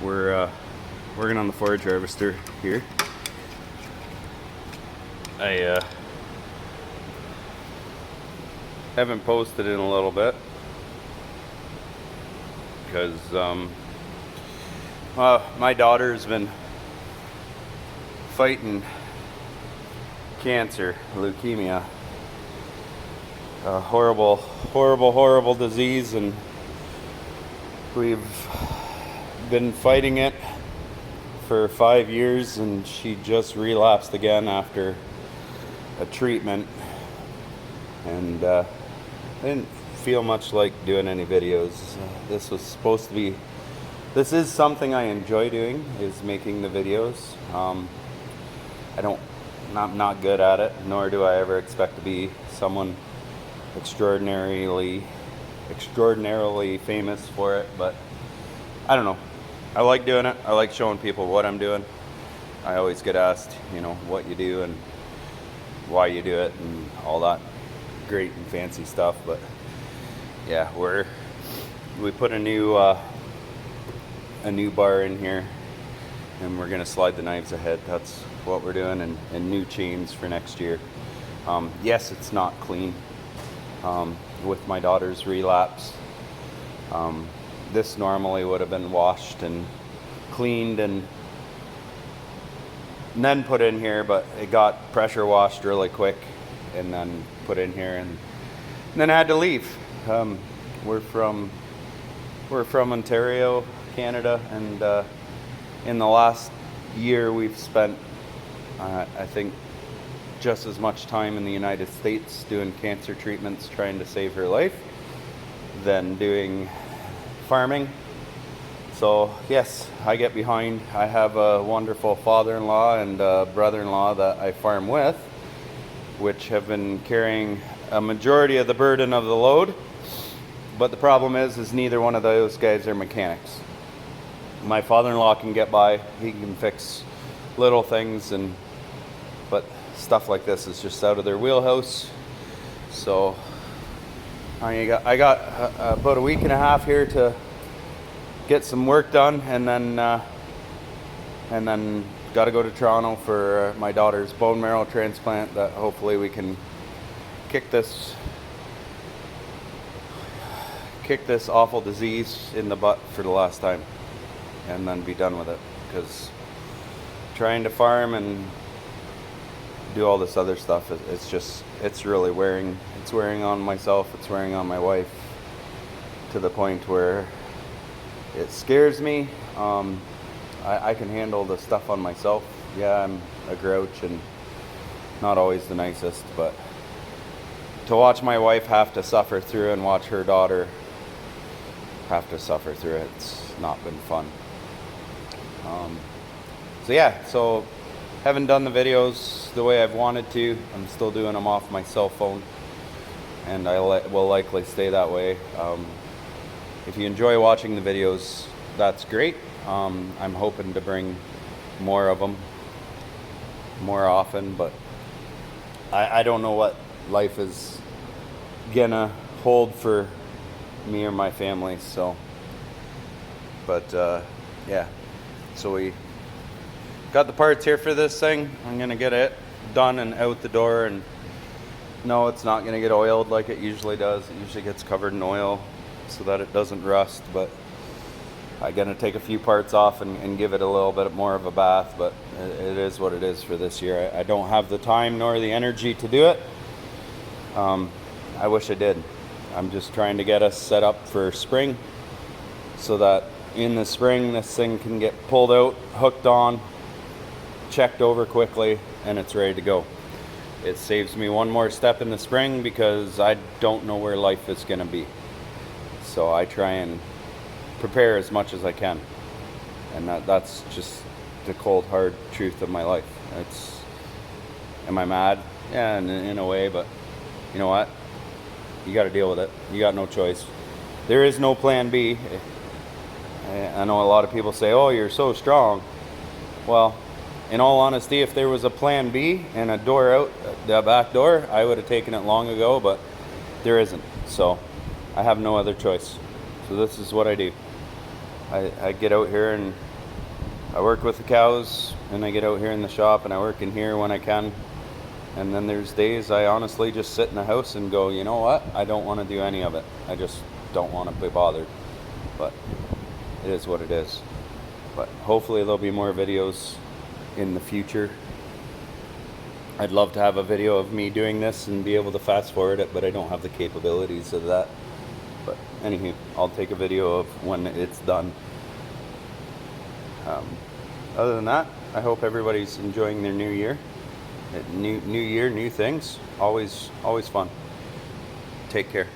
We're working on the forage harvester here. I haven't posted in a little bit because my daughter's been fighting cancer, leukemia, a horrible disease, and we've been fighting it for 5 years, and she just relapsed again after a treatment, and I didn't feel much like doing any videos. This was supposed to be, this is something I enjoy doing, is making the videos. I'm not good at it, nor do I ever expect to be someone extraordinarily famous for it, but I don't know. I like doing it. I like showing people what I'm doing. I always get asked, what you do and why you do it and all that great and fancy stuff. But yeah, we put a new bar in here, and we're gonna slide the knives ahead. That's what we're doing, and new chains for next year. Yes, it's not clean. With my daughter's relapse, this normally would have been washed and cleaned and then put in here, but it got pressure washed really quick and then put in here, and then I had to leave. We're from Ontario, Canada, and in the last year we've spent I think just as much time in the United States doing cancer treatments trying to save her life than doing farming. So yes, I get behind. I have a wonderful father-in-law and a brother-in-law that I farm with, which have been carrying a majority of the burden of the load. But the problem is neither one of those guys are mechanics. My father-in-law can get by. He can fix little things, but stuff like this is just out of their wheelhouse. So I got about a week and a half here to get some work done, and then got to go to Toronto for my daughter's bone marrow transplant, that hopefully we can kick this awful disease in the butt for the last time and then be done with it, because trying to farm and do all this other stuff, it's really wearing on myself, it's wearing on my wife, to the point where it scares me. I can handle the stuff on myself. Yeah, I'm a grouch and not always the nicest, but to watch my wife have to suffer through and watch her daughter have to suffer through it, it's not been fun. So haven't done the videos the way I've wanted to. I'm still doing them off my cell phone, and I will likely stay that way. If you enjoy watching the videos, that's great. I'm hoping to bring more of them more often, but I don't know what life is gonna hold for me or my family. So, but yeah, so we got the parts here for this thing. I'm gonna get it done and out the door, and no, it's not gonna get oiled like it usually does. It usually gets covered in oil so that it doesn't rust, but I'm gonna take a few parts off and give it a little bit more of a bath, but it is what it is for this year. I don't have the time nor the energy to do it. I wish I did. I'm just trying to get us set up for spring so that in the spring this thing can get pulled out, hooked on, checked over quickly, and it's ready to go. It saves me one more step in the spring because I don't know where life is gonna be. So I try and prepare as much as I can, and that's just the cold hard truth of my life. Am I mad? Yeah, in a way, but you know what? You got to deal with it. You got no choice. There is no plan B. I know a lot of people say, "Oh, you're so strong." Well, in all honesty, if there was a plan B and a door out, the back door, I would have taken it long ago, but there isn't. So I have no other choice. So this is what I do. I get out here and I work with the cows, and I get out here in the shop, and I work in here when I can. And then there's days I honestly just sit in the house and go, you know what? I don't want to do any of it. I just don't want to be bothered. But it is what it is. But hopefully there'll be more videos in the future. I'd love to have a video of me doing this and be able to fast forward it, but I don't have the capabilities of that. But anywho, I'll take a video of when it's done. Other than that, I hope everybody's enjoying their new year. New year, new things. Always fun. Take care.